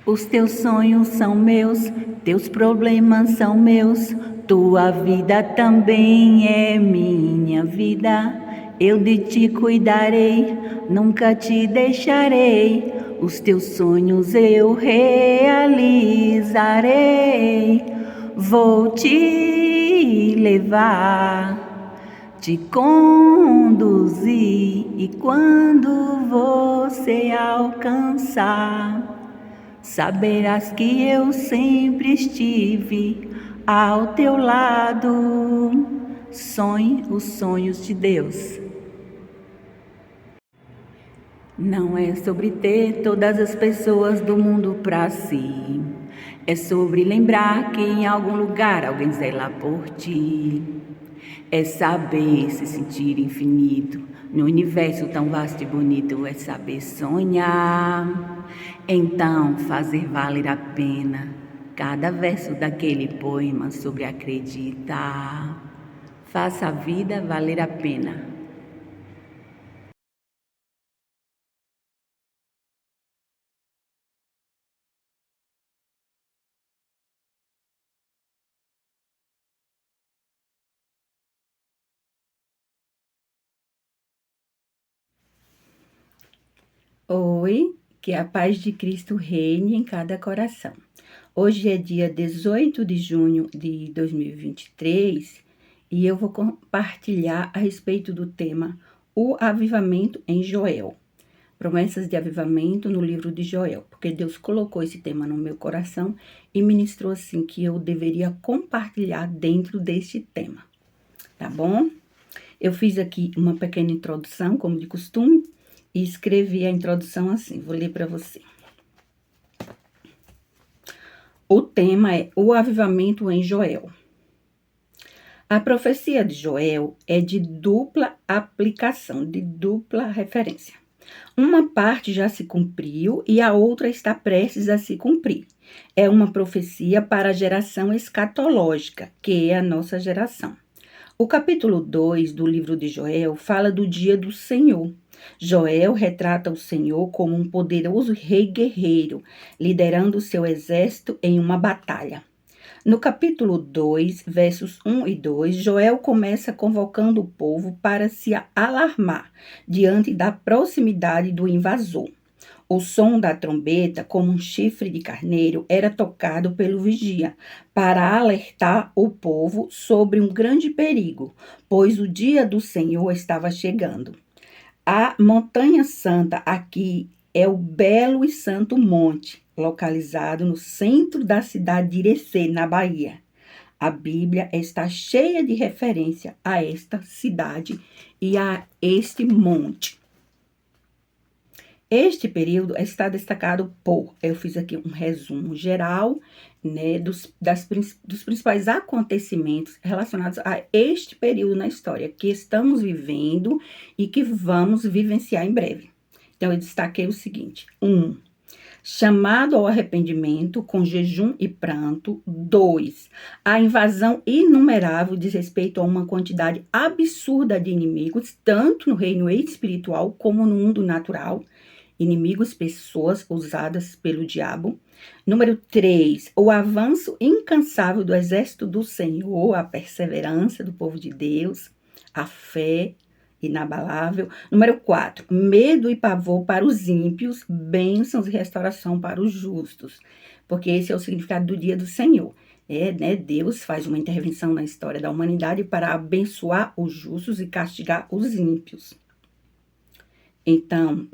Os teus sonhos são meus, teus problemas são meus, tua vida também é minha vida. Eu de ti cuidarei, nunca te deixarei. Os teus sonhos eu realizarei. Vou te levar, te conduzir, e quando você alcançar, saberás que eu sempre estive ao teu lado. Sonhe os sonhos de Deus. Não é sobre ter todas as pessoas do mundo pra si. É sobre lembrar que em algum lugar alguém zela por ti. É saber se sentir infinito no universo tão vasto e bonito. É saber sonhar. Então fazer valer a pena cada verso daquele poema sobre acreditar. Faça a vida valer a pena. Oi, que a paz de Cristo reine em cada coração. Hoje é dia 18 de junho de 2023 e eu vou compartilhar a respeito do tema O Avivamento em Joel. Promessas de avivamento no livro de Joel, porque Deus colocou esse tema no meu coração e ministrou assim que eu deveria compartilhar dentro deste tema, tá bom? Eu fiz aqui uma pequena introdução, como de costume, e escrevi a introdução assim, vou ler para você. O tema é o avivamento em Joel. A profecia de Joel é de dupla aplicação, de dupla referência. Uma parte já se cumpriu e a outra está prestes a se cumprir. É uma profecia para a geração escatológica, que é a nossa geração. O capítulo 2 do livro de Joel fala do dia do Senhor. Joel retrata o Senhor como um poderoso rei guerreiro, liderando seu exército em uma batalha. No capítulo 2, versos 1 e 2, Joel começa convocando o povo para se alarmar diante da proximidade do invasor. O som da trombeta, como um chifre de carneiro, era tocado pelo vigia, para alertar o povo sobre um grande perigo, pois o dia do Senhor estava chegando. A Montanha Santa aqui é o belo e santo monte, localizado no centro da cidade de Irecê, na Bahia. A Bíblia está cheia de referência a esta cidade e a este monte. Este período está destacado por, eu fiz aqui um resumo geral, né, dos principais acontecimentos relacionados a este período na história que estamos vivendo e que vamos vivenciar em breve. Então, eu destaquei o seguinte: 1. Chamado ao arrependimento com jejum e pranto. 2. A invasão inumerável diz respeito a uma quantidade absurda de inimigos, tanto no reino espiritual como no mundo natural. Inimigos, pessoas usadas pelo diabo. Número 3, o avanço incansável do exército do Senhor, a perseverança do povo de Deus, a fé inabalável. Número 4, medo e pavor para os ímpios, bênçãos e restauração para os justos, porque esse é o significado do dia do Senhor. Deus faz uma intervenção na história da humanidade para abençoar os justos e castigar os ímpios. Então,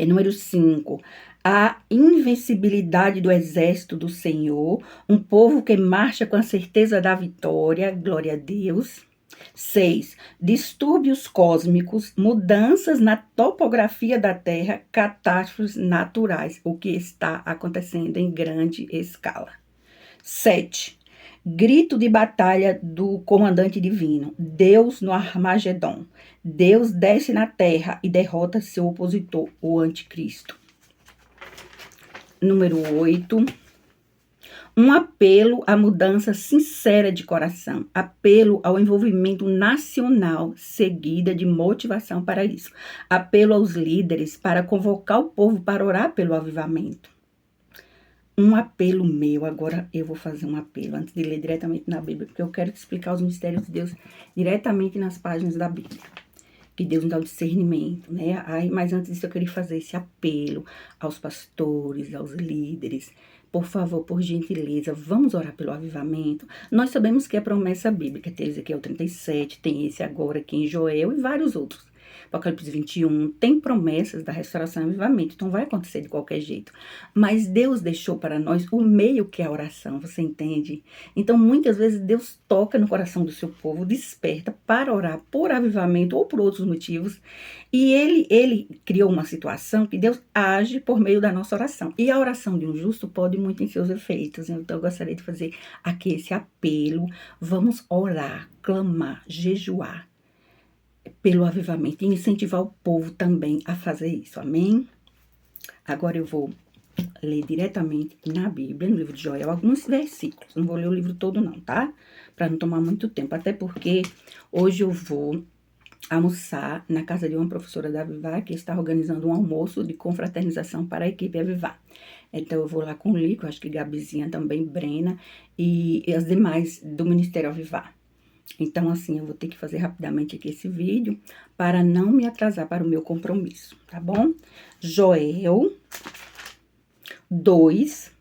número 5, a invencibilidade do exército do Senhor, um povo que marcha com a certeza da vitória, glória a Deus. 6, distúrbios cósmicos, mudanças na topografia da Terra, catástrofes naturais, o que está acontecendo em grande escala. 7, grito de batalha do comandante divino, Deus no Armagedon. Deus desce na terra e derrota seu opositor, o anticristo. Número 8, um apelo à mudança sincera de coração, apelo ao envolvimento nacional, seguida de motivação para isso. Apelo aos líderes para convocar o povo para orar pelo avivamento. um apelo meu. Agora eu vou fazer um apelo antes de ler diretamente na Bíblia, porque eu quero te explicar os mistérios de Deus diretamente nas páginas da Bíblia. Que Deus nos dá o discernimento, né? Aí, mas antes disso eu queria fazer esse apelo aos pastores, aos líderes. Por favor, por gentileza, vamos orar pelo avivamento. Nós sabemos que é promessa bíblica, tem Ezequiel 37, tem esse agora aqui em Joel e vários outros. Apocalipse 21, tem promessas da restauração e avivamento, então vai acontecer de qualquer jeito. Mas Deus deixou para nós o meio que é a oração, você entende? Então, muitas vezes, Deus toca no coração do seu povo, desperta para orar por avivamento ou por outros motivos, e ele criou uma situação que Deus age por meio da nossa oração. E a oração de um justo pode muito em seus efeitos. Então, eu gostaria de fazer aqui esse apelo. Vamos orar, clamar, jejuar pelo avivamento e incentivar o povo também a fazer isso, amém? Agora eu vou ler diretamente na Bíblia, no livro de Joel, alguns versículos, não vou ler o livro todo não, tá? Para não tomar muito tempo, até porque hoje eu vou almoçar na casa de uma professora da Avivar, que está organizando um almoço de confraternização para a equipe Avivar. Então eu vou lá com o Lico, acho que Gabizinha também, Brena e as demais do Ministério Avivar. Então, assim, eu vou ter que fazer rapidamente aqui esse vídeo para não me atrasar para o meu compromisso, tá bom? Joel 2,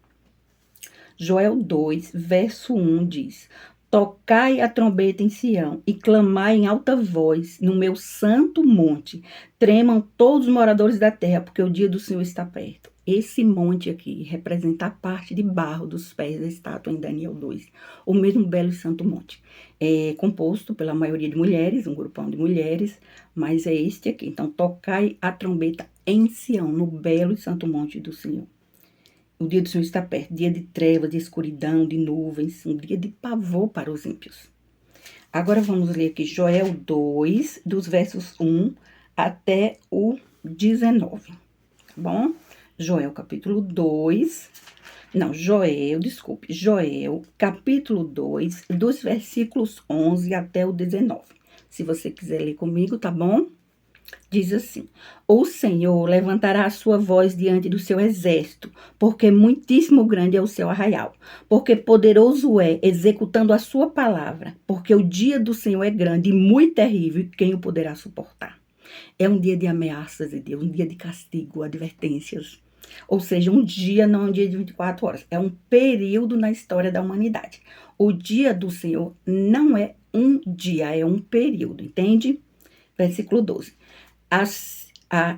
verso 1 diz: Tocai a trombeta em Sião e clamai em alta voz no meu santo monte. Tremam todos os moradores da terra, porque o dia do Senhor está perto. Esse monte aqui representa a parte de barro dos pés da estátua em Daniel 2. O mesmo belo e santo monte. É composto pela maioria de mulheres, um grupão de mulheres, mas é este aqui. Então, tocai a trombeta em Sião, no belo e santo monte do Senhor. O dia do Senhor está perto, dia de trevas, de escuridão, de nuvens, um dia de pavor para os ímpios. Agora vamos ler aqui Joel 2, dos versos 1 até o 19, tá bom? Joel capítulo 2, Joel capítulo 2, dos versículos 11 até o 19. Se você quiser ler comigo, tá bom? Diz assim: O Senhor levantará a sua voz diante do seu exército, porque muitíssimo grande é o seu arraial, porque poderoso é, executando a sua palavra, porque o dia do Senhor é grande e muito terrível, e quem o poderá suportar? É um dia de ameaças de Deus, um dia de castigo, advertências. Ou seja, um dia não é um dia de 24 horas, é um período na história da humanidade. O dia do Senhor não é um dia, é um período, entende? Versículo 12.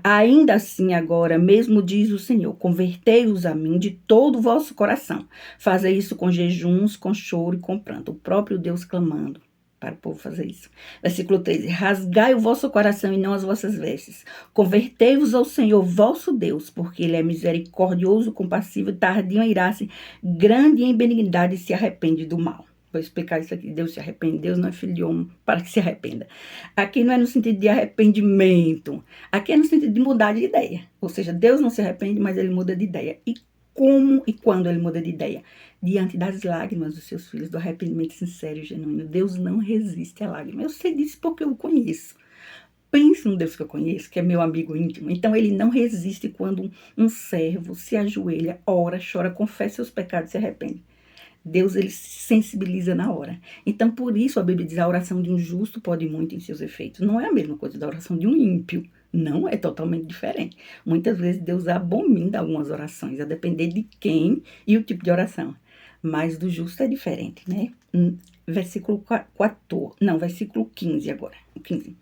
Ainda assim agora, mesmo diz o Senhor, convertei-os a mim de todo o vosso coração. Fazei isso com jejuns, com choro e com pranto. O próprio Deus clamando para o povo fazer isso. Versículo 13. Rasgai o vosso coração e não as vossas vestes. Convertei-vos ao Senhor vosso Deus, porque Ele é misericordioso, compassivo, tardio em irar-se, grande em benignidade e se arrepende do mal. Vou explicar isso aqui. Deus se arrepende. Deus não é filho de homem para que se arrependa. Aqui não é no sentido de arrependimento. Aqui é no sentido de mudar de ideia. Ou seja, Deus não se arrepende, mas Ele muda de ideia. E como e quando Ele muda de ideia? Diante das lágrimas dos seus filhos, do arrependimento sincero e genuíno. Deus não resiste à lágrima. Eu sei disso porque eu o conheço. Pense no Deus que eu conheço, que é meu amigo íntimo. Então, Ele não resiste quando um servo se ajoelha, ora, chora, confessa seus pecados e se arrepende. Deus, ele se sensibiliza na hora. Então, por isso, a Bíblia diz, a oração de um justo pode muito em seus efeitos. Não é a mesma coisa da oração de um ímpio. Não, é totalmente diferente. Muitas vezes, Deus abomina algumas orações, a depender de quem e o tipo de oração. Mas do justo é diferente, né? Versículo 15 agora. 15.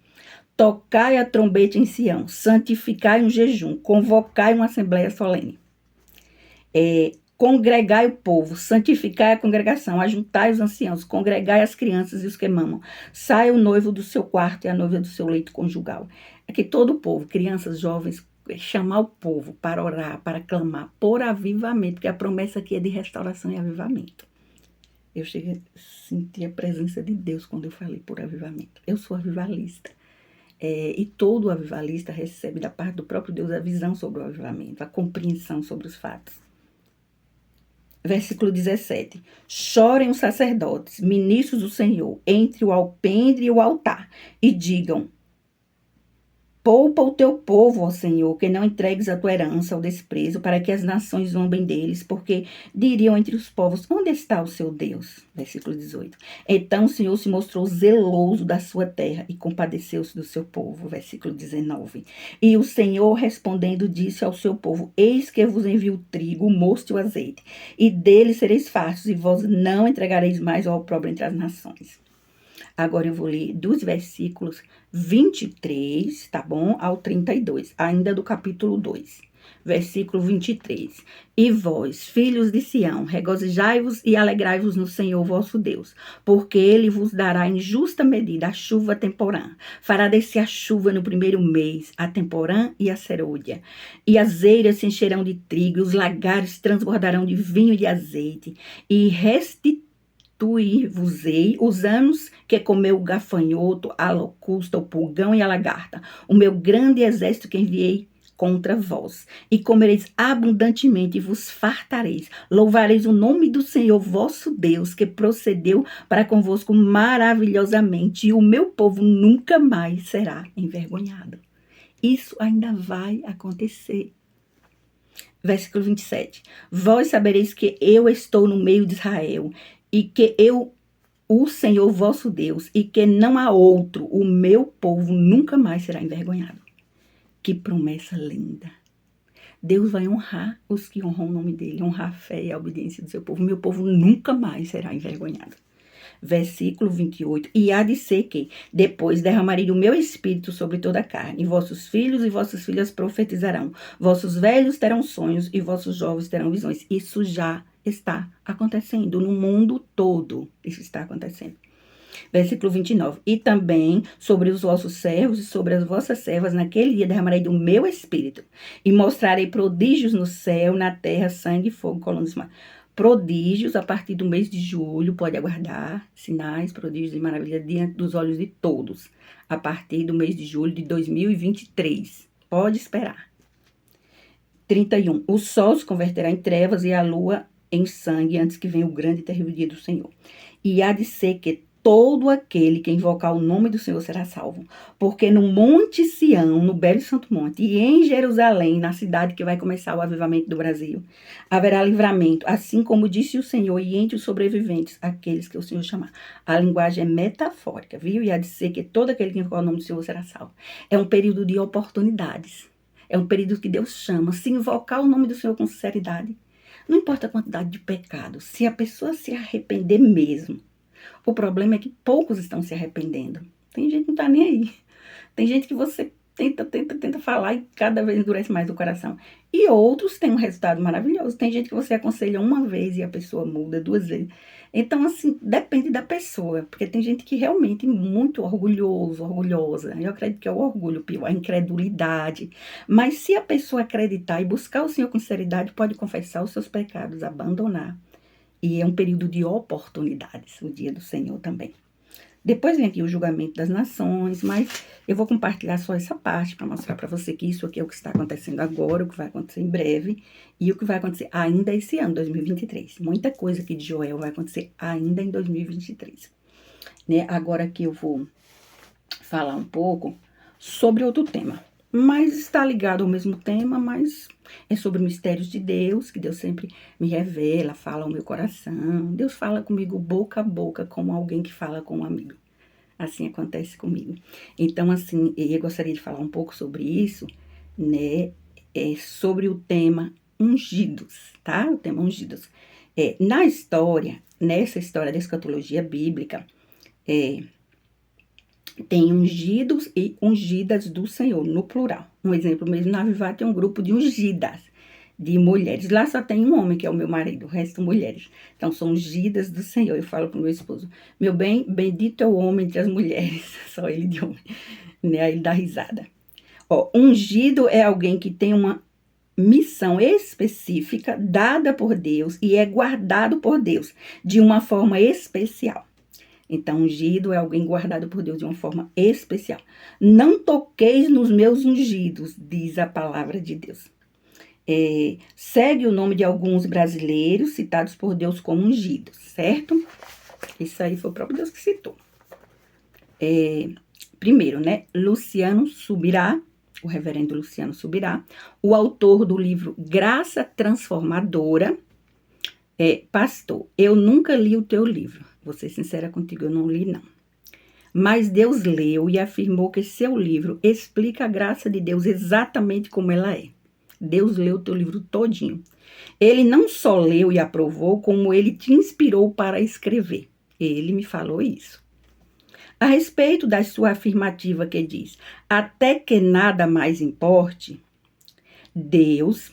Tocai a trombeta em Sião, santificai um jejum, convocai uma assembleia solene. Congregai o povo, santificai a congregação, ajuntai os anciãos, congregai as crianças e os que mamam. Saia o noivo do seu quarto e a noiva do seu leito conjugal. É que todo o povo, crianças, jovens, chamar o povo para orar, para clamar por avivamento, porque a promessa aqui é de restauração e avivamento. Eu cheguei a sentir a presença de Deus quando eu falei por avivamento. Eu sou avivalista. E todo avivalista recebe da parte do próprio Deus a visão sobre o avivamento, a compreensão sobre os fatos. Versículo 17. Chorem os sacerdotes, ministros do Senhor, entre o alpendre e o altar, e digam, Poupa o teu povo, ó Senhor, que não entregues a tua herança ao desprezo, para que as nações zombem deles, porque diriam entre os povos, onde está o seu Deus? Versículo 18. Então o Senhor se mostrou zeloso da sua terra e compadeceu-se do seu povo. Versículo 19. E o Senhor respondendo disse ao seu povo, eis que vos envio o trigo, o mosto e o azeite, e dele sereis fartos, e vós não entregareis mais ao opróbrio entre as nações. Agora eu vou ler dos versículos 23, tá bom? Ao 32, ainda do capítulo 2. Versículo 23. E vós, filhos de Sião, regozijai-vos e alegrai-vos no Senhor vosso Deus, porque ele vos dará em justa medida a chuva temporã. Fará descer a chuva no primeiro mês, a temporã e a serôdia. E as eiras se encherão de trigo, e os lagares transbordarão de vinho e de azeite, e restituir-vos-ei os anos que comeu o gafanhoto, a locusta, o pulgão e a lagarta, o meu grande exército que enviei contra vós. E comereis abundantemente e vos fartareis. Louvareis o nome do Senhor vosso Deus, que procedeu para convosco maravilhosamente, e o meu povo nunca mais será envergonhado. Isso ainda vai acontecer. Versículo 27. Vós sabereis que eu estou no meio de Israel, e que eu, o Senhor vosso Deus, e que não há outro, o meu povo nunca mais será envergonhado. Que promessa linda. Deus vai honrar os que honram o nome dele, honrar a fé e a obediência do seu povo. Meu povo nunca mais será envergonhado. Versículo 28. E há de ser que, depois derramarei o meu espírito sobre toda a carne, e vossos filhos e vossas filhas profetizarão, vossos velhos terão sonhos, e vossos jovens terão visões. Isso já está acontecendo no mundo todo. Isso está acontecendo. Versículo 29. E também sobre os vossos servos e sobre as vossas servas, naquele dia derramarei do meu espírito, e mostrarei prodígios no céu, na terra, sangue, fogo, colunas de mar. Prodígios a partir do mês de julho, pode aguardar, sinais, prodígios e maravilhas diante dos olhos de todos, a partir do mês de julho de 2023. Pode esperar. 31. O sol se converterá em trevas e a lua em sangue antes que venha o grande e terrível dia do Senhor. E há de ser que todo aquele que invocar o nome do Senhor será salvo. Porque no Monte Sião, no belo Santo Monte, e em Jerusalém, na cidade que vai começar o avivamento do Brasil, haverá livramento, assim como disse o Senhor, e entre os sobreviventes, aqueles que o Senhor chamar. A linguagem é metafórica, viu? E há de ser que todo aquele que invocar o nome do Senhor será salvo. É um período de oportunidades. É um período que Deus chama. Se invocar o nome do Senhor com sinceridade, não importa a quantidade de pecado, se a pessoa se arrepender mesmo. O problema é que poucos estão se arrependendo. Tem gente que não tá nem aí. Tem gente que você tenta falar e cada vez endurece mais o coração. E outros têm um resultado maravilhoso. Tem gente que você aconselha uma vez e a pessoa muda 2 vezes. Então, assim, depende da pessoa. Porque tem gente que realmente é muito orgulhoso, orgulhosa. Eu acredito que é o orgulho pior, a incredulidade. Mas se a pessoa acreditar e buscar o Senhor com sinceridade, pode confessar os seus pecados, abandonar. E é um período de oportunidades, o dia do Senhor também. Depois vem aqui o julgamento das nações, mas eu vou compartilhar só essa parte para mostrar para você que isso aqui é o que está acontecendo agora, o que vai acontecer em breve e o que vai acontecer ainda esse ano, 2023. Muita coisa aqui de Joel vai acontecer ainda em 2023. Né? Agora que eu vou falar um pouco sobre outro tema. Mas está ligado ao mesmo tema, mas é sobre mistérios de Deus, que Deus sempre me revela, fala ao meu coração. Deus fala comigo boca a boca, como alguém que fala com um amigo. Assim acontece comigo. Então, assim, eu gostaria de falar um pouco sobre isso, né? Sobre o tema ungidos, tá? O tema ungidos. Nessa história da escatologia bíblica, tem ungidos e ungidas do Senhor, no plural. Um exemplo mesmo, na Avivá tem um grupo de ungidas, de mulheres. Lá só tem um homem, que é o meu marido, o resto mulheres. Então, são ungidas do Senhor. Eu falo pro meu esposo, meu bem, bendito é o homem entre as mulheres. Só ele de homem. Né? Aí ele dá risada. Ungido é alguém que tem uma missão específica, dada por Deus, e é guardado por Deus, de uma forma especial. Então, ungido é alguém guardado por Deus de uma forma especial. Não toqueis nos meus ungidos, diz a palavra de Deus. Segue o nome de alguns brasileiros citados por Deus como ungidos, certo? Isso aí foi o próprio Deus que citou. Primeiro, né? Luciano Subirá, o reverendo Luciano Subirá, o autor do livro Graça Transformadora. Pastor, eu nunca li o teu livro. Vou ser sincera contigo, eu não li, não. Mas Deus leu e afirmou que seu livro explica a graça de Deus exatamente como ela é. Deus leu o teu livro todinho. Ele não só leu e aprovou, como ele te inspirou para escrever. Ele me falou isso. A respeito da sua afirmativa que diz, até que nada mais importe, Deus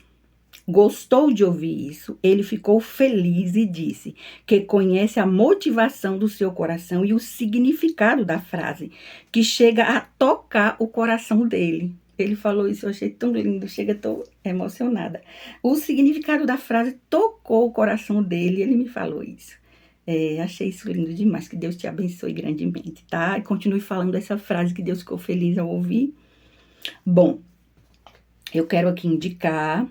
gostou de ouvir isso, ele ficou feliz e disse que conhece a motivação do seu coração e o significado da frase, que chega a tocar o coração dele. Ele falou isso, eu achei tão lindo, chega, tô emocionada. O significado da frase tocou o coração dele, ele me falou isso. Achei isso lindo demais, que Deus te abençoe grandemente, tá? E continue falando essa frase que Deus ficou feliz ao ouvir. Bom, eu quero aqui indicar,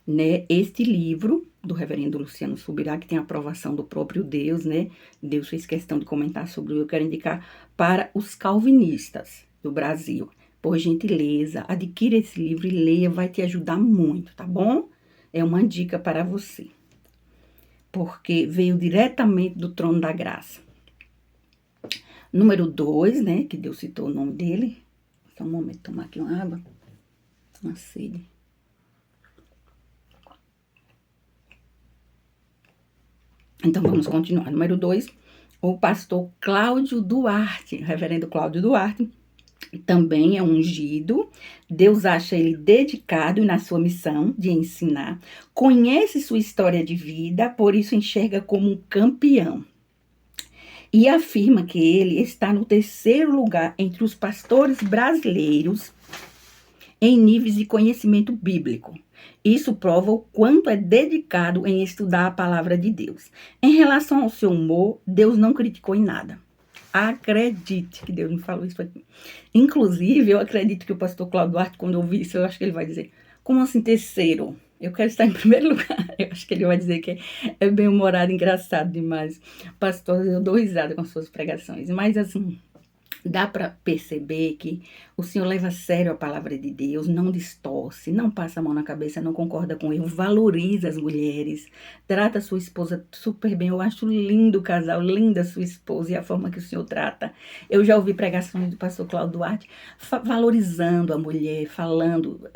né, este livro do reverendo Luciano Subirá, que tem a aprovação do próprio Deus, né? Deus fez questão de comentar sobre eu quero indicar para os calvinistas do Brasil. Por gentileza, adquira esse livro e leia, vai te ajudar muito, tá bom? É uma dica para você. Porque veio diretamente do trono da graça. Número 2, né, que Deus citou o nome dele. Só um momento, tomar aqui uma água. Uma sede. Então, vamos continuar. Número 2, o pastor Cláudio Duarte, reverendo Cláudio Duarte, também é ungido. Deus acha ele dedicado na sua missão de ensinar. Conhece sua história de vida, por isso enxerga como um campeão. E afirma que ele está no 3º lugar entre os pastores brasileiros em níveis de conhecimento bíblico. Isso prova o quanto é dedicado em estudar a palavra de Deus. Em relação ao seu humor, Deus não criticou em nada. Acredite que Deus me falou isso aqui. Inclusive, eu acredito que o pastor Cláudio Duarte, quando eu ouvir isso, eu acho que ele vai dizer, como assim 3º? Eu quero estar em 1º lugar. Eu acho que ele vai dizer que é bem-humorado, engraçado demais. Pastor, eu dou risada com as suas pregações. Mas assim, dá para perceber que o Senhor leva a sério a palavra de Deus, não distorce, não passa a mão na cabeça, não concorda com erro, valoriza as mulheres, trata a sua esposa super bem. Eu acho lindo o casal, linda a sua esposa e a forma que o Senhor trata. Eu já ouvi pregações do pastor Cláudio Duarte valorizando a mulher, falando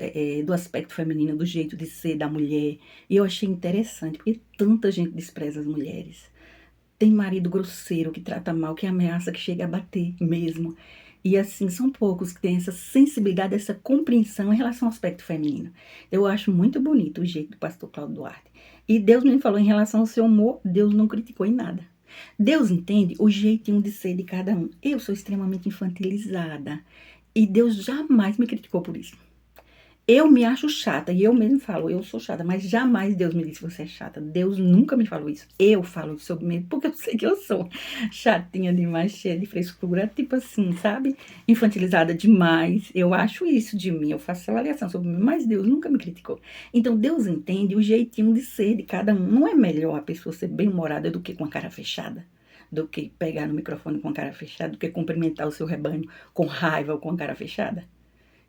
do aspecto feminino, do jeito de ser da mulher. E eu achei interessante, porque tanta gente despreza as mulheres. Tem marido grosseiro que trata mal, que ameaça, que chega a bater mesmo. E assim, são poucos que têm essa sensibilidade, essa compreensão em relação ao aspecto feminino. Eu acho muito bonito o jeito do pastor Cláudio Duarte. E Deus me falou em relação ao seu humor, Deus não criticou em nada. Deus entende o jeitinho de ser de cada um. Eu sou extremamente infantilizada. E Deus jamais me criticou por isso. Eu me acho chata, e eu mesmo falo, eu sou chata, mas jamais Deus me disse você é chata. Deus nunca me falou isso. Eu falo isso sobre mim, porque eu sei que eu sou chatinha demais, cheia de frescura, tipo assim, sabe? Infantilizada demais. Eu acho isso de mim, eu faço avaliação sobre mim, mas Deus nunca me criticou. Então, Deus entende o jeitinho de ser de cada um. Não é melhor a pessoa ser bem-humorada do que com a cara fechada, do que pegar no microfone com a cara fechada, do que cumprimentar o seu rebanho com raiva ou com a cara fechada.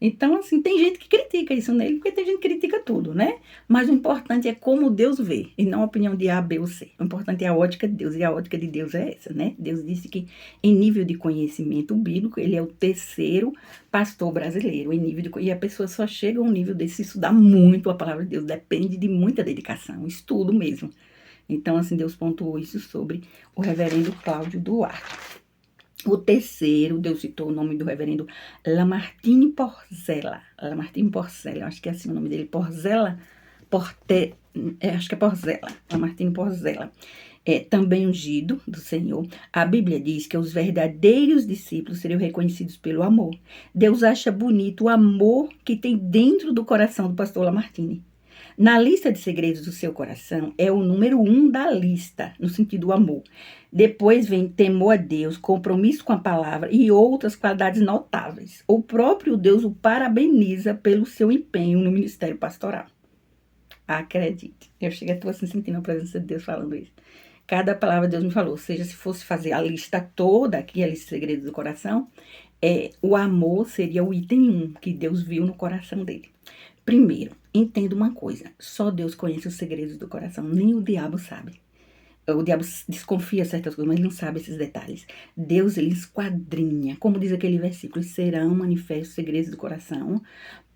Então, assim, tem gente que critica isso nele, porque tem gente que critica tudo, né? Mas o importante é como Deus vê, e não a opinião de A, B ou C. O importante é a ótica de Deus, e a ótica de Deus é essa, né? Deus disse que, em nível de conhecimento bíblico, ele é o 3º pastor brasileiro, e a pessoa só chega a um nível desse, estudar muito a palavra de Deus, depende de muita dedicação, estudo mesmo. Então, assim, Deus pontuou isso sobre o reverendo Cláudio Duarte. O 3º, Deus citou o nome do reverendo Lamartine Porcella. Lamartine Porcella, eu acho que é assim o nome dele. Porcella, acho que é Porcella. Lamartine Porcella. Também ungido do Senhor. A Bíblia diz que os verdadeiros discípulos seriam reconhecidos pelo amor. Deus acha bonito o amor que tem dentro do coração do pastor Lamartine. Na lista de segredos do seu coração, é o número 1 da lista, no sentido do amor. Depois vem temor a Deus, compromisso com a palavra e outras qualidades notáveis. O próprio Deus o parabeniza pelo seu empenho no ministério pastoral. Acredite. Eu chego a estar assim, sentindo a presença de Deus falando isso. Cada palavra Deus me falou, seja se fosse fazer a lista toda, aqui a lista de segredos do coração, O amor seria o item 1 que Deus viu no coração dele. Primeiro, entenda uma coisa: só Deus conhece os segredos do coração, nem o diabo sabe. O diabo desconfia certas coisas, mas ele não sabe esses detalhes. Deus, ele esquadrinha. Como diz aquele versículo: serão manifestos os segredos do coração,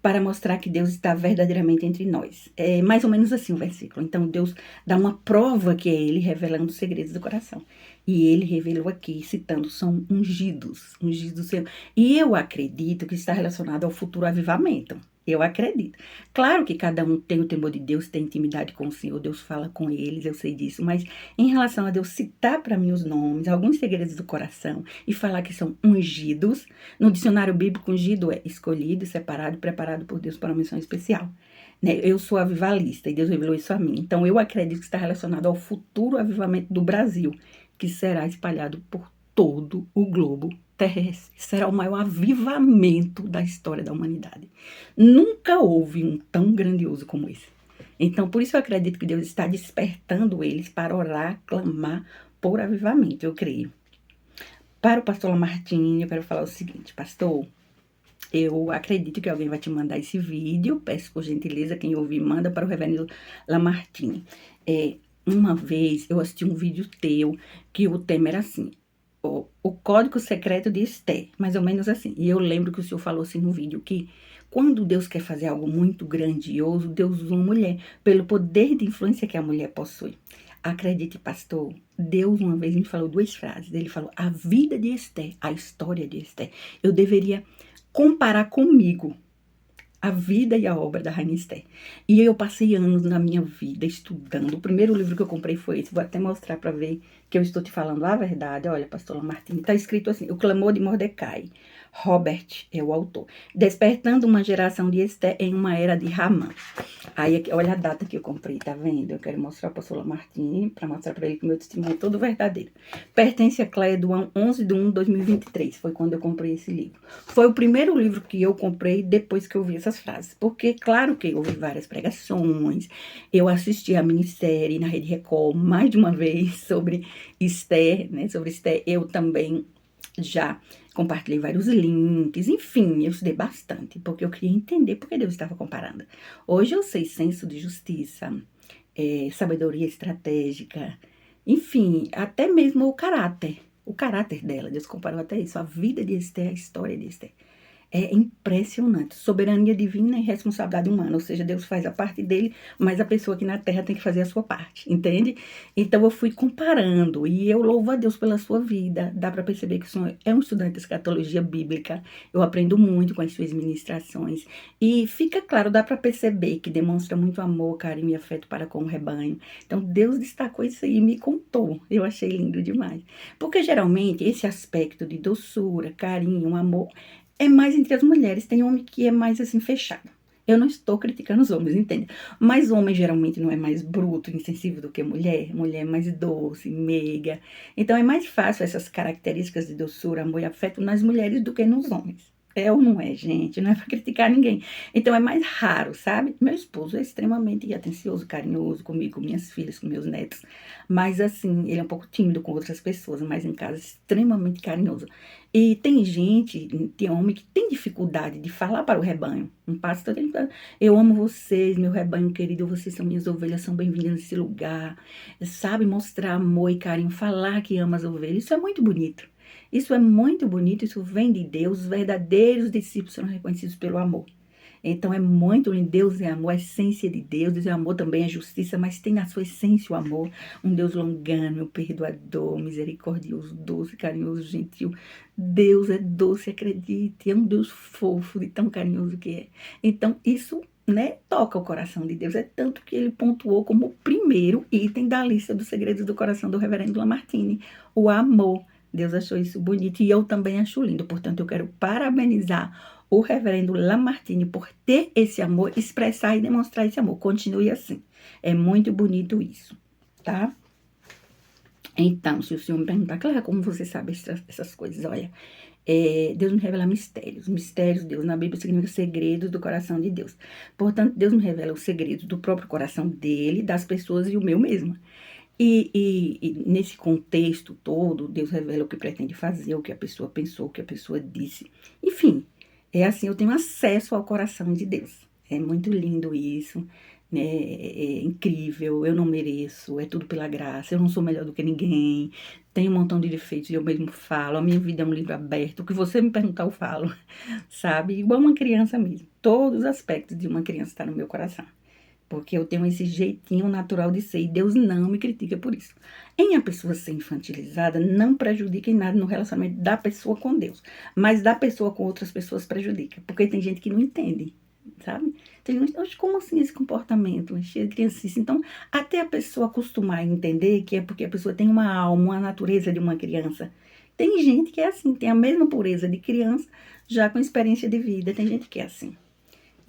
para mostrar que Deus está verdadeiramente entre nós. É mais ou menos assim o versículo. Então, Deus dá uma prova que é Ele revelando os segredos do coração. E Ele revelou aqui, citando, são ungidos, ungidos do Senhor. E eu acredito que está relacionado ao futuro avivamento. Eu acredito. Claro que cada um tem o temor de Deus, tem intimidade com o Senhor, Deus fala com eles, eu sei disso. Mas em relação a Deus citar para mim os nomes, alguns segredos do coração e falar que são ungidos, no dicionário bíblico, ungido é escolhido, separado, preparado por Deus para uma missão especial. Né? Eu sou avivalista e Deus revelou isso a mim. Então eu acredito que está relacionado ao futuro avivamento do Brasil, que será espalhado por todo o globo terrestre. Será o maior avivamento da história da humanidade. Nunca houve um tão grandioso como esse. Então, por isso eu acredito que Deus está despertando eles para orar, clamar por avivamento, eu creio. Para o pastor Lamartine, eu quero falar o seguinte: pastor, eu acredito que alguém vai te mandar esse vídeo, peço por gentileza, quem ouvir, manda para o reverendo Lamartine. Uma vez eu assisti um vídeo teu, que o tema era assim: o código secreto de Esther, mais ou menos assim. E eu lembro que o senhor falou assim no vídeo, que quando Deus quer fazer algo muito grandioso, Deus usa uma mulher, pelo poder de influência que a mulher possui. Acredite, pastor, Deus uma vez me falou 2 frases. Ele falou: a vida de Esther, a história de Esther, eu deveria comparar comigo a vida e a obra da Rainha Esther. E eu passei anos na minha vida estudando. O primeiro livro que eu comprei foi esse. Vou até mostrar para ver que eu estou te falando a verdade. Olha, pastor Lamartine, está escrito assim: O Clamor de Mordecai. Robert é o autor. Despertando uma geração de Esther em uma era de Ramã. Aí, olha a data que eu comprei, tá vendo? Eu quero mostrar para o pastor Lamartine, para mostrar para ele que o meu testemunho é todo verdadeiro. Pertence a Cléia do 11 de 1 de 2023. Foi quando eu comprei esse livro. Foi o primeiro livro que eu comprei depois que eu vi essas frases. Porque, claro que eu ouvi várias pregações, eu assisti a minissérie na Rede Record mais de uma vez sobre Esther, né? Sobre Esther, eu também já compartilhei vários links, enfim, eu estudei bastante, porque eu queria entender por que Deus estava comparando. Hoje eu sei senso de justiça, sabedoria estratégica, enfim, até mesmo o caráter dela. Deus comparou até isso, a vida de Esther, a história de Esther. É impressionante. Soberania divina e responsabilidade humana. Ou seja, Deus faz a parte dele, mas a pessoa aqui na terra tem que fazer a sua parte. Entende? Então eu fui comparando. E eu louvo a Deus pela sua vida. Dá para perceber que o senhor é um estudante de escatologia bíblica. Eu aprendo muito com as suas ministrações. E fica claro, dá para perceber que demonstra muito amor, carinho e afeto para com o rebanho. Então Deus destacou isso aí e me contou. Eu achei lindo demais. Porque geralmente esse aspecto de doçura, carinho, amor é mais entre as mulheres. Tem homem que é mais assim fechado. Eu não estou criticando os homens, entende? Mas homem geralmente não é mais bruto, insensível do que mulher. Mulher é mais doce, meiga. Então é mais fácil essas características de doçura, amor e afeto nas mulheres do que nos homens. É ou não é, gente? Não é pra criticar ninguém. Então é mais raro, sabe? Meu esposo é extremamente atencioso, carinhoso comigo, com minhas filhas, com meus netos. Mas assim, ele é um pouco tímido com outras pessoas, mas em casa é extremamente carinhoso. E tem gente, tem homem que tem dificuldade de falar para o rebanho. Um pastor, ele fala: eu amo vocês, meu rebanho querido, vocês são minhas ovelhas, são bem-vindas nesse lugar. Sabe mostrar amor e carinho, falar que ama as ovelhas. Isso é muito bonito. Isso é muito bonito, isso vem de Deus. Os verdadeiros discípulos serão reconhecidos pelo amor. Então é muito lindo. Deus é amor, a essência de Deus. Deus é amor, também é justiça, mas tem na sua essência o amor. Um Deus longânimo, perdoador, misericordioso, doce, carinhoso, gentil. Deus é doce, acredite. É um Deus fofo, de tão carinhoso que é. Então isso, né, toca o coração de Deus. É tanto que ele pontuou como o primeiro item da lista dos segredos do coração do reverendo Lamartine: o amor. Deus achou isso bonito e eu também acho lindo. Portanto, eu quero parabenizar o reverendo Lamartine por ter esse amor, expressar e demonstrar esse amor. Continue assim. É muito bonito isso, tá? Então, se o senhor me perguntar: Clara, como você sabe essas coisas? Olha, Deus me revela mistérios. Mistérios de Deus na Bíblia significa segredos do coração de Deus. Portanto, Deus me revela os segredos do próprio coração dele, das pessoas e o meu mesmo. E nesse contexto todo, Deus revela o que pretende fazer, o que a pessoa pensou, o que a pessoa disse. Enfim, é assim, eu tenho acesso ao coração de Deus. É muito lindo isso, né? É incrível, eu não mereço, é tudo pela graça, eu não sou melhor do que ninguém, tenho um montão de defeitos e eu mesmo falo, a minha vida é um livro aberto, o que você me perguntar eu falo, sabe? Igual uma criança mesmo. Todos os aspectos de uma criança estão no meu coração. Porque eu tenho esse jeitinho natural de ser e Deus não me critica por isso. Em a pessoa ser infantilizada, não prejudica em nada no relacionamento da pessoa com Deus, mas da pessoa com outras pessoas prejudica, porque tem gente que não entende, sabe? Tem gente, "Oxe, como assim esse comportamento? Cheio de criancice." Então, até a pessoa acostumar a entender que é porque a pessoa tem uma alma, uma natureza de uma criança. Tem gente que é assim, tem a mesma pureza de criança, já com experiência de vida. Tem gente que é assim.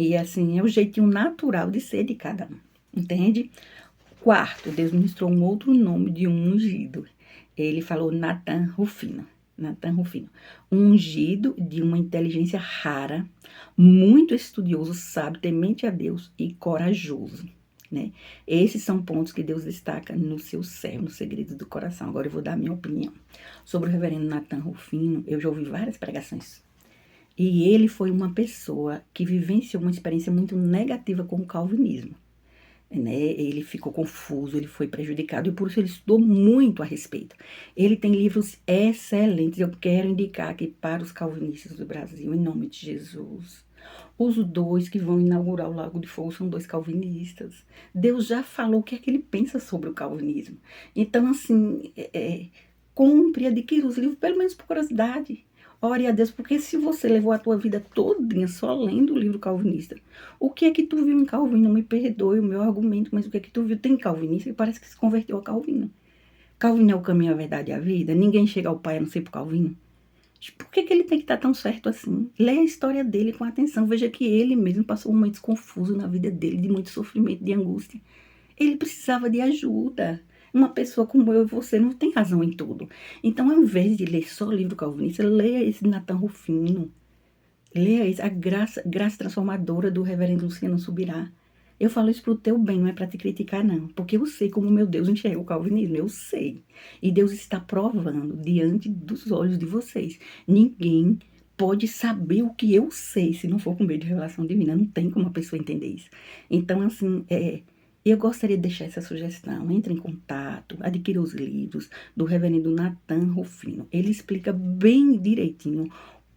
E assim, é o jeitinho natural de ser de cada um, entende? Quarto, Deus ministrou um outro nome de um ungido. Ele falou Natan Rufino. Natan Rufino. Um ungido de uma inteligência rara, muito estudioso, sábio, temente a Deus e corajoso. Né? Esses são pontos que Deus destaca no seu servo, nos segredos do coração. Agora eu vou dar a minha opinião. Sobre o reverendo Natan Rufino, eu já ouvi várias pregações. E ele foi uma pessoa que vivenciou uma experiência muito negativa com o calvinismo. Né? Ele ficou confuso, ele foi prejudicado e por isso ele estudou muito a respeito. Ele tem livros excelentes, eu quero indicar aqui para os calvinistas do Brasil, em nome de Jesus. Os dois que vão inaugurar o Lago de Fogo são dois calvinistas. Deus já falou o que é que ele pensa sobre o calvinismo. Então, assim, compre, adquira os livros, pelo menos por curiosidade. Ore a Deus, porque se você levou a tua vida todinha só lendo o livro calvinista, o que é que tu viu em Calvino? Me perdoe o meu argumento, mas o que é que tu viu? Tem calvinista que parece que se converteu a Calvino. Calvino é o caminho, a verdade e a vida? Ninguém chega ao Pai a não ser por Calvino. Por que ele tem que estar tão certo assim? Leia a história dele com atenção. Veja que ele mesmo passou momentos confusos na vida dele, de muito sofrimento, de angústia. Ele precisava de ajuda. Uma pessoa como eu e você não tem razão em tudo. Então, ao invés de ler só o livro calvinista, leia esse Natan Rufino. Leia esse, a graça transformadora do reverendo Luciano Subirá. Eu falo isso pro teu bem, não é para te criticar, não. Porque eu sei como meu Deus enxerga o calvinismo, eu sei. E Deus está provando diante dos olhos de vocês. Ninguém pode saber o que eu sei se não for com meio de revelação divina. Não tem como a pessoa entender isso. Então, assim, eu gostaria de deixar essa sugestão. Entre em contato, adquira os livros do reverendo Natan Rufino. Ele explica bem direitinho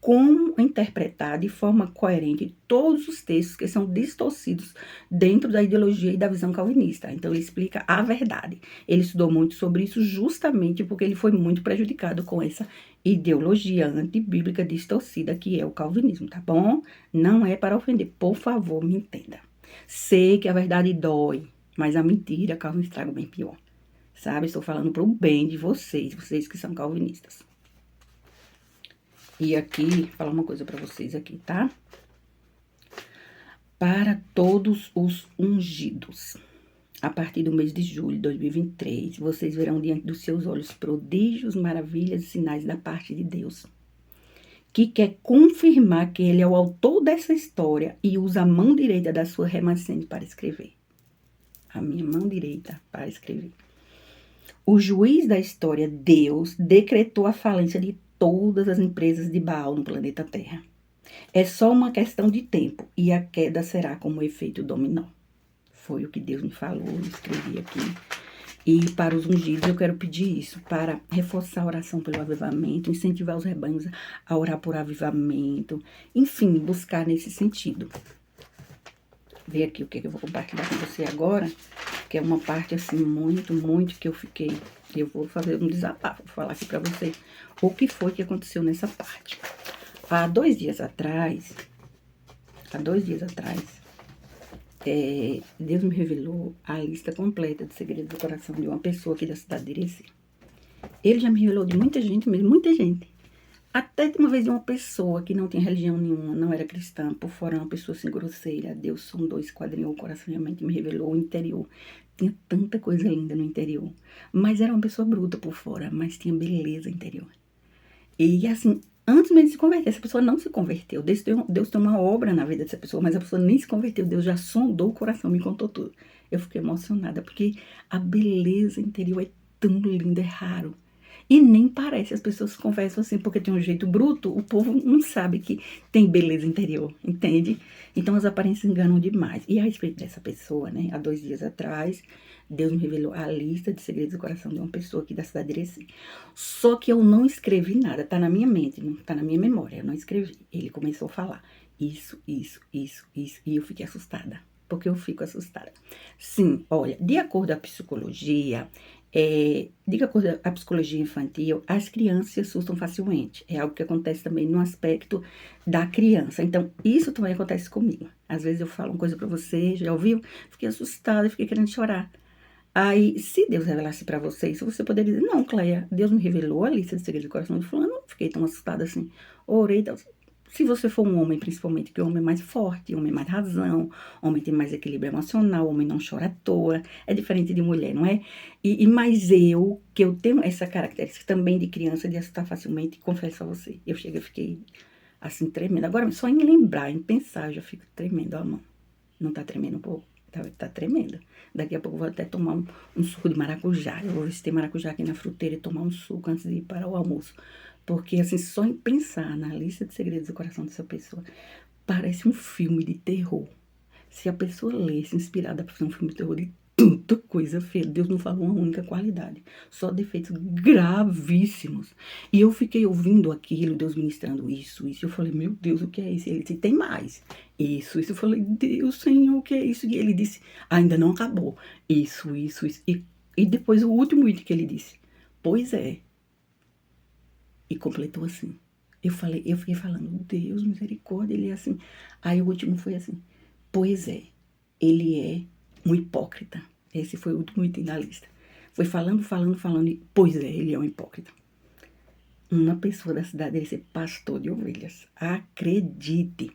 como interpretar de forma coerente todos os textos que são distorcidos dentro da ideologia e da visão calvinista. Então, ele explica a verdade. Ele estudou muito sobre isso justamente porque ele foi muito prejudicado com essa ideologia antibíblica distorcida que é o calvinismo, tá bom? Não é para ofender, por favor, me entenda. Sei que a verdade dói, mas a mentira causa um estrago bem pior, sabe? Estou falando para o bem de vocês, vocês que são calvinistas. E aqui, falar uma coisa para vocês aqui, tá? Para todos os ungidos, a partir do mês de julho de 2023, vocês verão diante dos seus olhos prodígios, maravilhas e sinais da parte de Deus, que quer confirmar que ele é o autor dessa história e usa a mão direita da sua remanescente para escrever. A minha mão direita para escrever. O juiz da história, Deus, decretou a falência de todas as empresas de Baal no planeta Terra. É só uma questão de tempo e a queda será como efeito dominó. Foi o que Deus me falou, eu escrevi aqui. E para os ungidos eu quero pedir isso, para reforçar a oração pelo avivamento, incentivar os rebanhos a orar por avivamento, enfim, buscar nesse sentido. Ver aqui o que eu vou compartilhar com você agora, que é uma parte assim muito que eu fiquei. Eu vou fazer um desabafo, vou falar aqui pra você o que foi que aconteceu nessa parte. Há 2 dias atrás, Deus me revelou a lista completa de segredos do coração de uma pessoa aqui da cidade de Irecê. Ele já me revelou de muita gente mesmo, muita gente. Até de uma vez de uma pessoa que não tinha religião nenhuma, não era cristã, por fora uma pessoa assim grosseira. Deus sondou, esquadrinhou o coração e a mente, me revelou o interior. Tinha tanta coisa linda no interior. Mas era uma pessoa bruta por fora, mas tinha beleza interior. E assim, antes mesmo de se converter, essa pessoa não se converteu. Deus tem uma obra na vida dessa pessoa, mas a pessoa nem se converteu. Deus já sondou o coração, me contou tudo. Eu fiquei emocionada, porque a beleza interior é tão linda, é raro. E nem parece, as pessoas conversam assim, porque tem um jeito bruto, o povo não sabe que tem beleza interior, entende? Então as aparências enganam demais. E a respeito dessa pessoa, né, há 2 dias atrás, Deus me revelou a lista de segredos do coração de uma pessoa aqui da cidade de Recife. Só que eu não escrevi nada, tá na minha mente, não tá na minha memória, eu não escrevi. Ele começou a falar isso, e eu fiquei assustada. Porque eu fico assustada. Sim, olha, de acordo com a psicologia, de acordo com a psicologia infantil, as crianças se assustam facilmente. É algo que acontece também no aspecto da criança. Então, isso também acontece comigo. Às vezes eu falo uma coisa pra você, já ouviu? Fiquei assustada, fiquei querendo chorar. Aí, se Deus revelasse pra você isso, você poderia dizer, não, Cleia, Deus me revelou a lista de segredos do coração de fulano, eu não fiquei tão assustada assim. Orei, então, se você for um homem, principalmente, que o homem é mais forte, o homem é mais razão, o homem tem mais equilíbrio emocional, o homem não chora à toa, é diferente de mulher, não é? Mas eu, que eu tenho essa característica também de criança, de assustar facilmente, confesso a você, eu fiquei assim, tremendo. Agora, só em lembrar, em pensar, eu já fico tremendo, ó, a mão. Não tá tremendo um pouco? Tá tremenda. Daqui a pouco eu vou até tomar um suco de maracujá. Eu vou ver se tem maracujá aqui na fruteira e tomar um suco antes de ir para o almoço. Porque, assim, só em pensar na lista de segredos do coração dessa pessoa, parece um filme de terror. Se a pessoa lesse inspirada para fazer um filme de terror de tanta coisa feia, Deus não falou uma única qualidade, só defeitos gravíssimos. E eu fiquei ouvindo aquilo, Deus ministrando isso. Eu falei, meu Deus, o que é isso? E ele disse, tem mais. Isso. Eu falei, Deus, Senhor, o que é isso? E ele disse, ainda não acabou. Isso. E depois o último item que ele disse, pois é. E completou assim. Eu fiquei falando, Deus, misericórdia, ele é assim. Aí o último foi assim, pois é, ele é um hipócrita. Esse foi o último item da lista. Foi falando, e, pois é, ele é um hipócrita. Uma pessoa da cidade dele ser pastor de ovelhas. Acredite.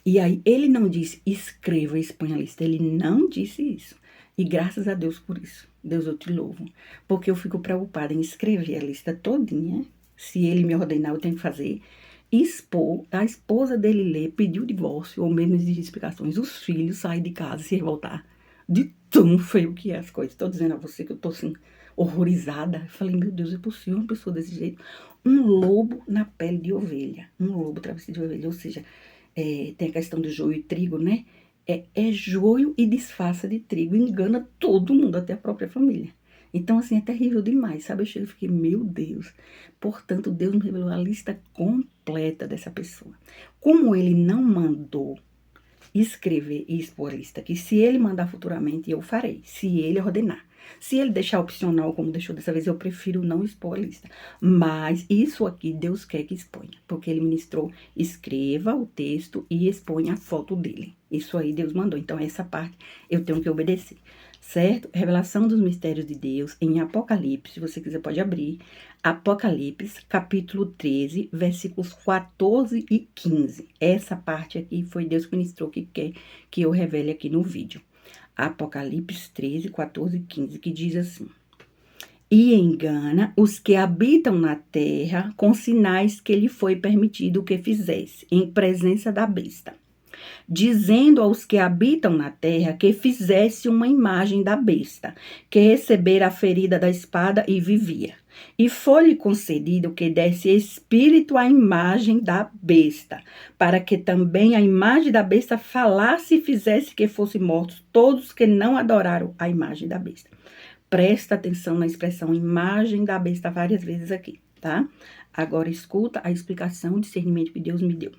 E aí, ele não disse, escreva e exponha a lista. Ele não disse isso. E graças a Deus por isso. Deus, eu te louvo. Porque eu fico preocupada em escrever a lista todinha. Se ele me ordenar, eu tenho que fazer. Expor, a esposa dele ler, pedir o divórcio, ou mesmo exigir explicações. Os filhos saem de casa e se revoltar. De tão feio que é as coisas. Estou dizendo a você que eu tô assim, horrorizada. Eu falei, meu Deus, é possível uma pessoa desse jeito? Um lobo na pele de ovelha. Um lobo travestido de ovelha. Ou seja, tem a questão do joio e trigo, né? É joio e disfarça de trigo. Engana todo mundo, até a própria família. Então, assim, é terrível demais, sabe? Eu cheguei e fiquei, meu Deus. Portanto, Deus me revelou a lista completa dessa pessoa. Como ele não mandou escrever e expor a lista, que se ele mandar futuramente, eu farei, se ele ordenar. Se ele deixar opcional, como deixou dessa vez, eu prefiro não expor a lista. Mas isso aqui, Deus quer que exponha, porque ele ministrou, escreva o texto e exponha a foto dele. Isso aí Deus mandou, então essa parte eu tenho que obedecer, certo? Revelação dos mistérios de Deus em Apocalipse, se você quiser pode abrir. Apocalipse, capítulo 13, versículos 14 e 15. Essa parte aqui foi Deus que ministrou, que quer que eu revele aqui no vídeo. Apocalipse 13, 14 e 15, que diz assim: e engana os que habitam na terra com sinais que lhe foi permitido que fizesse, em presença da besta, dizendo aos que habitam na terra que fizesse uma imagem da besta, que recebera a ferida da espada e vivia. E foi-lhe concedido que desse espírito à imagem da besta, para que também a imagem da besta falasse e fizesse que fossem mortos todos que não adoraram a imagem da besta. Presta atenção na expressão imagem da besta várias vezes aqui, tá? Agora escuta a explicação, o discernimento que Deus me deu.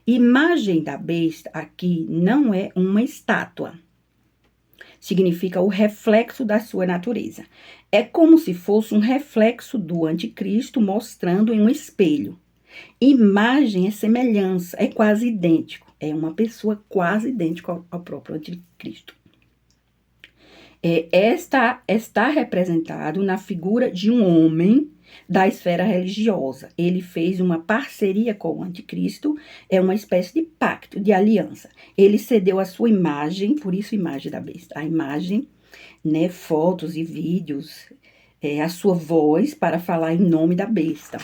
Imagem da besta aqui não é uma estátua. Significa o reflexo da sua natureza. É como se fosse um reflexo do anticristo mostrando em um espelho. Imagem é semelhança, é quase idêntico. É uma pessoa quase idêntica ao próprio anticristo. Está representado na figura de um homem da esfera religiosa. Ele fez uma parceria com o anticristo, é uma espécie de pacto, de aliança. Ele cedeu a sua imagem, por isso imagem da besta, a imagem, né, fotos e vídeos, a sua voz para falar em nome da besta,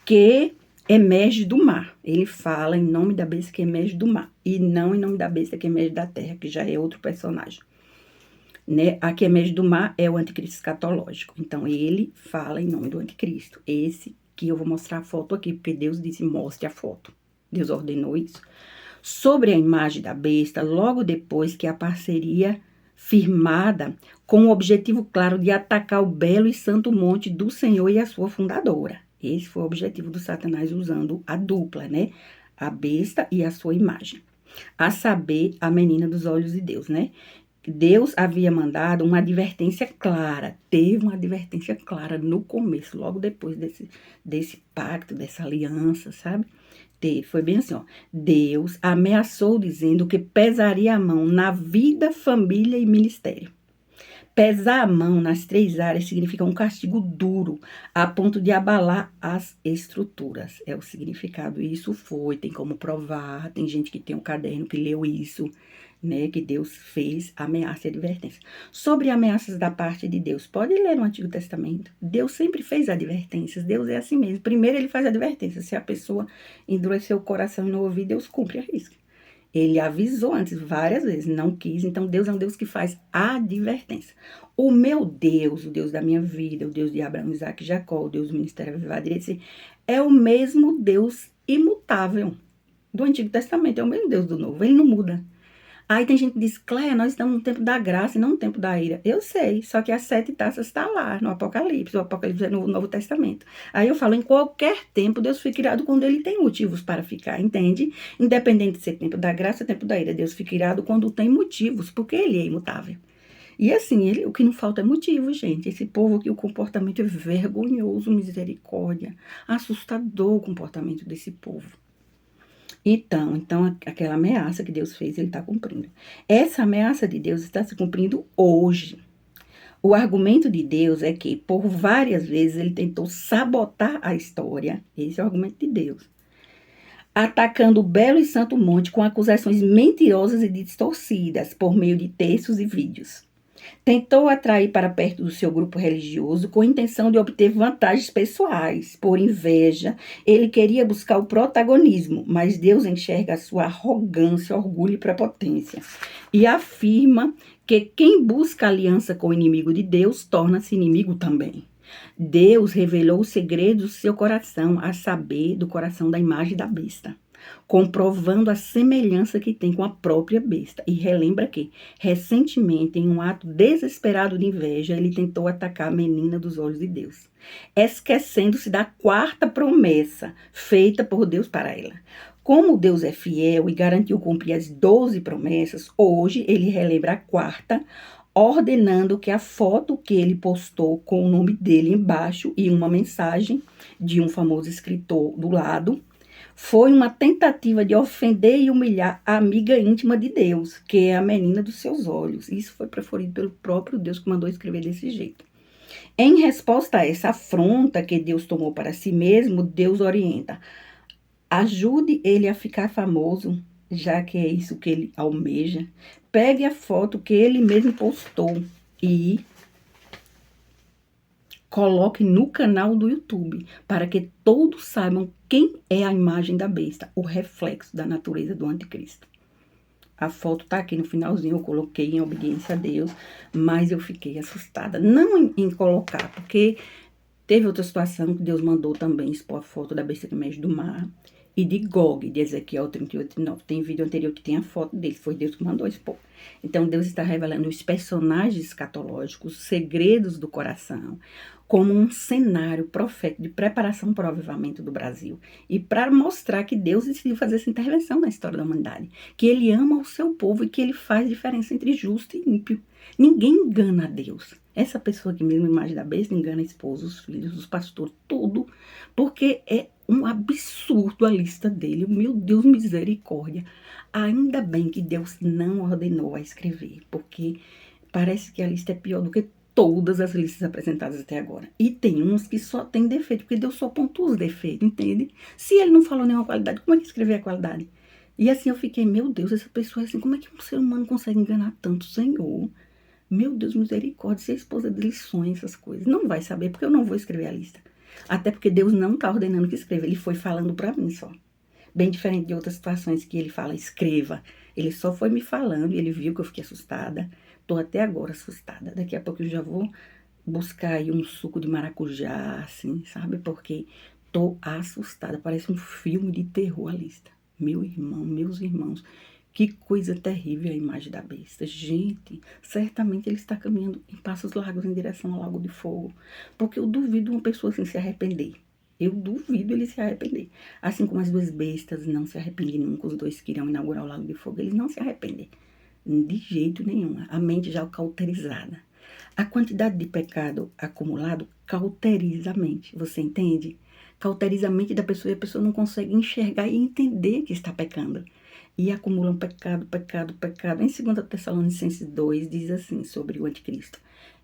que emerge do mar. Ele fala em nome da besta que emerge do mar, e não em nome da besta que emerge da terra, que já é outro personagem. né? A que emerge do mar é o anticristo escatológico. Então, ele fala em nome do anticristo. Esse que eu vou mostrar a foto aqui, porque Deus disse, mostre a foto. Deus ordenou isso. Sobre a imagem da besta, logo depois que a parceria firmada com o objetivo claro de atacar o belo e santo monte do Senhor e a sua fundadora. Esse foi o objetivo do Satanás usando a dupla, né? A besta e a sua imagem. A saber, a menina dos olhos de Deus, né? Deus havia mandado uma advertência clara, teve uma advertência clara no começo, logo depois desse pacto, dessa aliança, sabe? Foi bem assim, ó. Deus ameaçou dizendo que pesaria a mão na vida, família e ministério. Pesar a mão nas 3 áreas significa um castigo duro, a ponto de abalar as estruturas. É o significado. Isso foi, tem como provar, tem gente que tem um caderno que leu isso, né, que Deus fez ameaça e advertência. Sobre ameaças da parte de Deus, pode ler no Antigo Testamento. Deus sempre fez advertências, Deus é assim mesmo. Primeiro ele faz advertência, se a pessoa endurecer o coração e não ouvir, Deus cumpre a risca. Ele avisou antes várias vezes, não quis. Então, Deus é um Deus que faz advertência. O meu Deus, o Deus da minha vida, o Deus de Abraão, Isaac e Jacó, o Deus do Ministério Avivado, é o mesmo Deus imutável do Antigo Testamento, é o mesmo Deus do Novo, ele não muda. Aí tem gente que diz, Cléia, nós estamos no tempo da graça e não no tempo da ira. Eu sei, só que as 7 taças está lá, no Apocalipse. O Apocalipse é no Novo Testamento. Aí eu falo, em qualquer tempo, Deus fica irado quando ele tem motivos para ficar, entende? Independente de ser tempo da graça ou tempo da ira, Deus fica irado quando tem motivos, porque ele é imutável. E assim, o que não falta é motivo, gente. Esse povo aqui, o comportamento é vergonhoso, misericórdia. Assustador o comportamento desse povo. Então, aquela ameaça que Deus fez, ele está cumprindo. Essa ameaça de Deus está se cumprindo hoje. O argumento de Deus é que, por várias vezes, ele tentou sabotar a história. Esse é o argumento de Deus. Atacando o belo e santo monte com acusações mentirosas e distorcidas, por meio de textos e vídeos. Tentou atrair para perto do seu grupo religioso com a intenção de obter vantagens pessoais. Por inveja, ele queria buscar o protagonismo, mas Deus enxerga a sua arrogância, orgulho e prepotência. E afirma que quem busca aliança com o inimigo de Deus torna-se inimigo também. Deus revelou os segredos do seu coração, a saber, do coração da imagem da besta, comprovando a semelhança que tem com a própria besta. E relembra que, recentemente, em um ato desesperado de inveja, ele tentou atacar a menina dos olhos de Deus, esquecendo-se da 4ª promessa feita por Deus para ela. Como Deus é fiel e garantiu cumprir as 12 promessas, hoje ele relembra a 4ª, ordenando que a foto que ele postou com o nome dele embaixo e uma mensagem de um famoso escritor do lado, foi uma tentativa de ofender e humilhar a amiga íntima de Deus, que é a menina dos seus olhos. Isso foi preferido pelo próprio Deus que mandou escrever desse jeito. Em resposta a essa afronta que Deus tomou para si mesmo, Deus orienta: ajude ele a ficar famoso, já que é isso que ele almeja. Pegue a foto que ele mesmo postou e coloque no canal do YouTube, para que todos saibam quem é a imagem da besta, o reflexo da natureza do anticristo. A foto tá aqui no finalzinho, eu coloquei em obediência a Deus, mas eu fiquei assustada. Não em colocar, porque teve outra situação que Deus mandou também expor a foto da besta que emerge do mar. E de Gog, de Ezequiel 38:9. Tem vídeo anterior que tem a foto dele, foi Deus que mandou expor. Então, Deus está revelando os personagens escatológicos, os segredos do coração, como um cenário profético de preparação para o avivamento do Brasil. E para mostrar que Deus decidiu fazer essa intervenção na história da humanidade. Que ele ama o seu povo e que ele faz diferença entre justo e ímpio. Ninguém engana a Deus. Essa pessoa que mesmo imagem da besta engana a esposa, os filhos, os pastores, tudo. Porque é um absurdo a lista dele. Meu Deus, misericórdia. Ainda bem que Deus não ordenou a escrever, porque parece que a lista é pior do que todas as listas apresentadas até agora. E tem uns que só tem defeito, porque Deus só pontua os defeitos, entende? Se ele não falou nenhuma qualidade, como é que escrever a qualidade? E assim eu fiquei, meu Deus, essa pessoa é assim, como é que um ser humano consegue enganar tanto, Senhor? Meu Deus, misericórdia, se a esposa dele sonha essas coisas. Não vai saber, porque eu não vou escrever a lista. Até porque Deus não está ordenando que escreva, ele foi falando para mim só. Bem diferente de outras situações que ele fala, escreva. Ele só foi me falando e ele viu que eu fiquei assustada. Tô até agora assustada. Daqui a pouco eu já vou buscar aí um suco de maracujá, assim, sabe? Porque tô assustada. Parece um filme de terror a lista. Meu irmão, meus irmãos. Que coisa terrível a imagem da besta. Gente, certamente ele está caminhando em passos largos em direção ao Lago de Fogo. Porque eu duvido uma pessoa assim se arrepender. Eu duvido ele se arrepender. Assim como as duas bestas não se arrependem nunca, os dois que irão inaugurar o Lago de Fogo, eles não se arrependem. De jeito nenhum. A mente já cauterizada. A quantidade de pecado acumulado cauteriza a mente. Você entende? Cauteriza a mente da pessoa e a pessoa não consegue enxergar e entender que está pecando. E acumulam pecado, pecado, pecado. Em 2 Tessalonicenses 2 diz assim sobre o anticristo.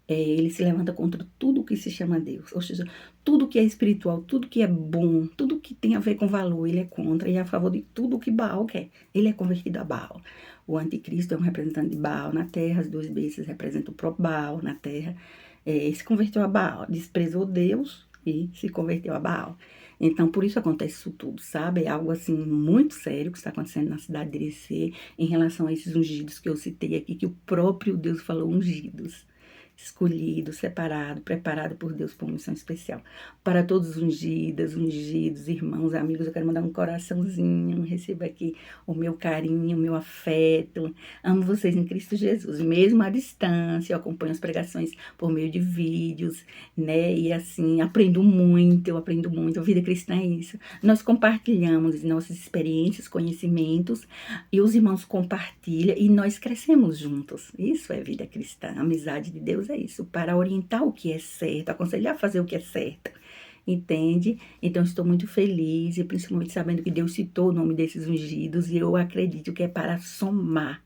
Ele se levanta contra tudo que se chama Deus. Ou seja, tudo que é espiritual, tudo que é bom, tudo que tem a ver com valor, ele é contra e é a favor de tudo que Baal quer. Ele é convertido a Baal. O anticristo é um representante de Baal na terra, as duas bestas representam o próprio Baal na terra. Se converteu a Baal, desprezou Deus e se converteu a Baal. Então, por isso acontece isso tudo, sabe? É algo, assim, muito sério que está acontecendo na cidade de Irecê em relação a esses ungidos que eu citei aqui, que o próprio Deus falou ungidos. Escolhido, separado, preparado por Deus por uma missão especial. Para todos os ungidos, irmãos, amigos, eu quero mandar um coraçãozinho, receba aqui o meu carinho, o meu afeto. Amo vocês em Cristo Jesus, mesmo à distância, eu acompanho as pregações por meio de vídeos, né? E assim, aprendo muito, a vida cristã é isso. Nós compartilhamos nossas experiências, conhecimentos, e os irmãos compartilham e nós crescemos juntos. Isso é vida cristã, a amizade de Deus é isso, para orientar o que é certo, aconselhar a fazer o que é certo, entende? Então, estou muito feliz, e principalmente sabendo que Deus citou o nome desses ungidos, e eu acredito que é para somar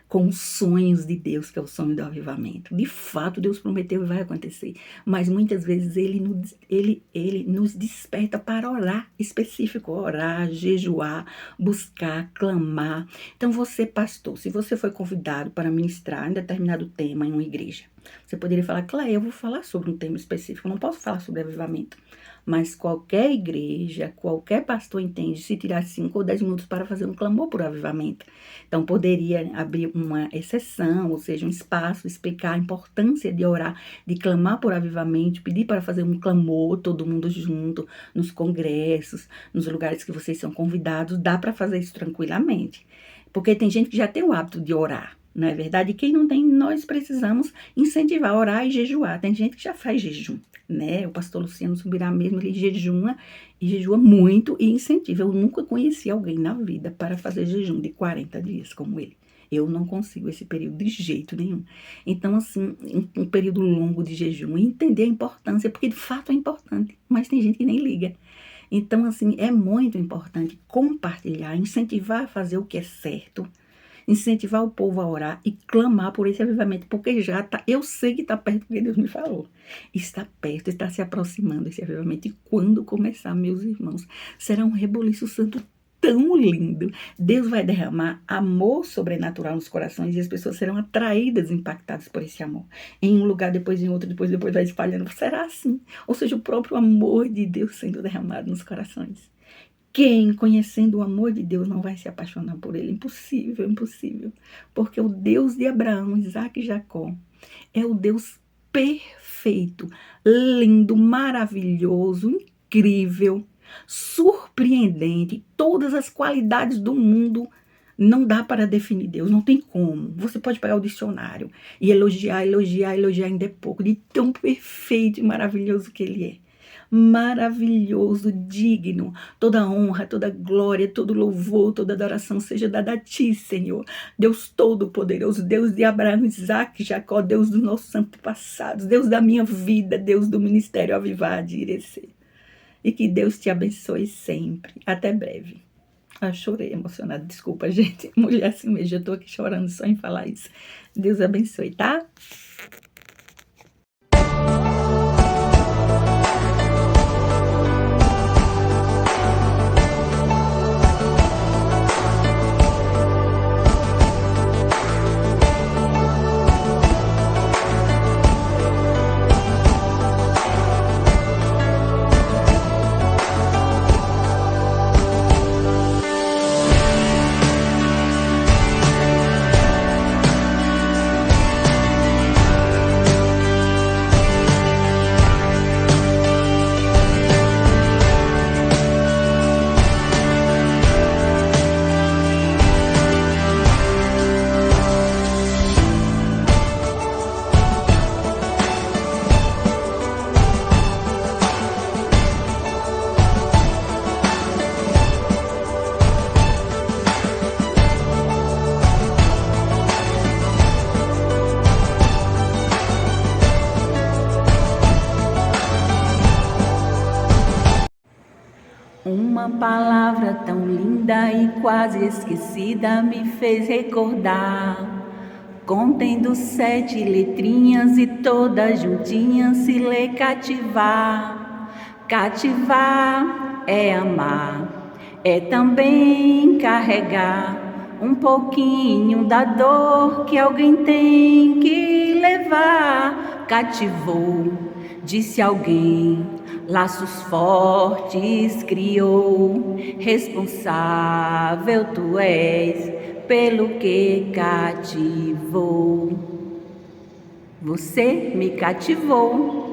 com os sonhos de Deus, que é o sonho do avivamento. De fato, Deus prometeu e vai acontecer, mas muitas vezes Ele nos desperta para orar, específico, orar, jejuar, buscar, clamar. Então, você, pastor, se você foi convidado para ministrar em determinado tema em uma igreja, você poderia falar, Cléia, eu vou falar sobre um tema específico, eu não posso falar sobre avivamento. Mas qualquer igreja, qualquer pastor entende se tirar 5 ou 10 minutos para fazer um clamor por avivamento. Então, poderia abrir uma exceção, ou seja, um espaço, explicar a importância de orar, de clamar por avivamento, pedir para fazer um clamor, todo mundo junto, nos congressos, nos lugares que vocês são convidados, dá para fazer isso tranquilamente. Porque tem gente que já tem o hábito de orar. Não é verdade? E quem não tem, nós precisamos incentivar, orar e jejuar. Tem gente que já faz jejum, né? O pastor Luciano Subirá mesmo, ele jejua e jejua muito e incentiva. Eu nunca conheci alguém na vida para fazer jejum de 40 dias como ele. Eu não consigo esse período de jeito nenhum. Então, assim, um período longo de jejum, entender a importância, porque de fato é importante, mas tem gente que nem liga. Então, assim, é muito importante compartilhar, incentivar a fazer o que é certo, incentivar o povo a orar e clamar por esse avivamento, porque já está, eu sei que está perto, porque Deus me falou. Está perto, está se aproximando esse avivamento. E quando começar, meus irmãos, será um reboliço santo tão lindo. Deus vai derramar amor sobrenatural nos corações e as pessoas serão atraídas, impactadas por esse amor. Em um lugar, depois em outro, depois vai espalhando. Será assim? Ou seja, o próprio amor de Deus sendo derramado nos corações. Quem, conhecendo o amor de Deus, não vai se apaixonar por ele? Impossível, impossível. Porque o Deus de Abraão, Isaac e Jacó é o Deus perfeito, lindo, maravilhoso, incrível, surpreendente. Todas as qualidades do mundo não dá para definir Deus, não tem como. Você pode pegar o dicionário e elogiar ainda é pouco, de tão perfeito e maravilhoso que ele é. Maravilhoso, digno, toda honra, toda glória, todo louvor, toda adoração seja dada a ti, Senhor, Deus Todo-Poderoso, Deus de Abraão, Isaac, Jacó, Deus dos nossos antepassados, Deus da minha vida, Deus do Ministério Avivar de Irecê. E que Deus te abençoe sempre. Até breve. Chorei emocionada, desculpa, gente, mulher assim mesmo, eu tô aqui chorando só em falar isso. Deus abençoe, tá? uma palavra tão linda e quase esquecida me fez recordar. Contendo 7 letrinhas e todas juntinhas se lê cativar. Cativar é amar, é também carregar um pouquinho da dor que alguém tem que levar. Cativou, disse alguém, laços fortes criou. Responsável tu és pelo que cativou. Você me cativou.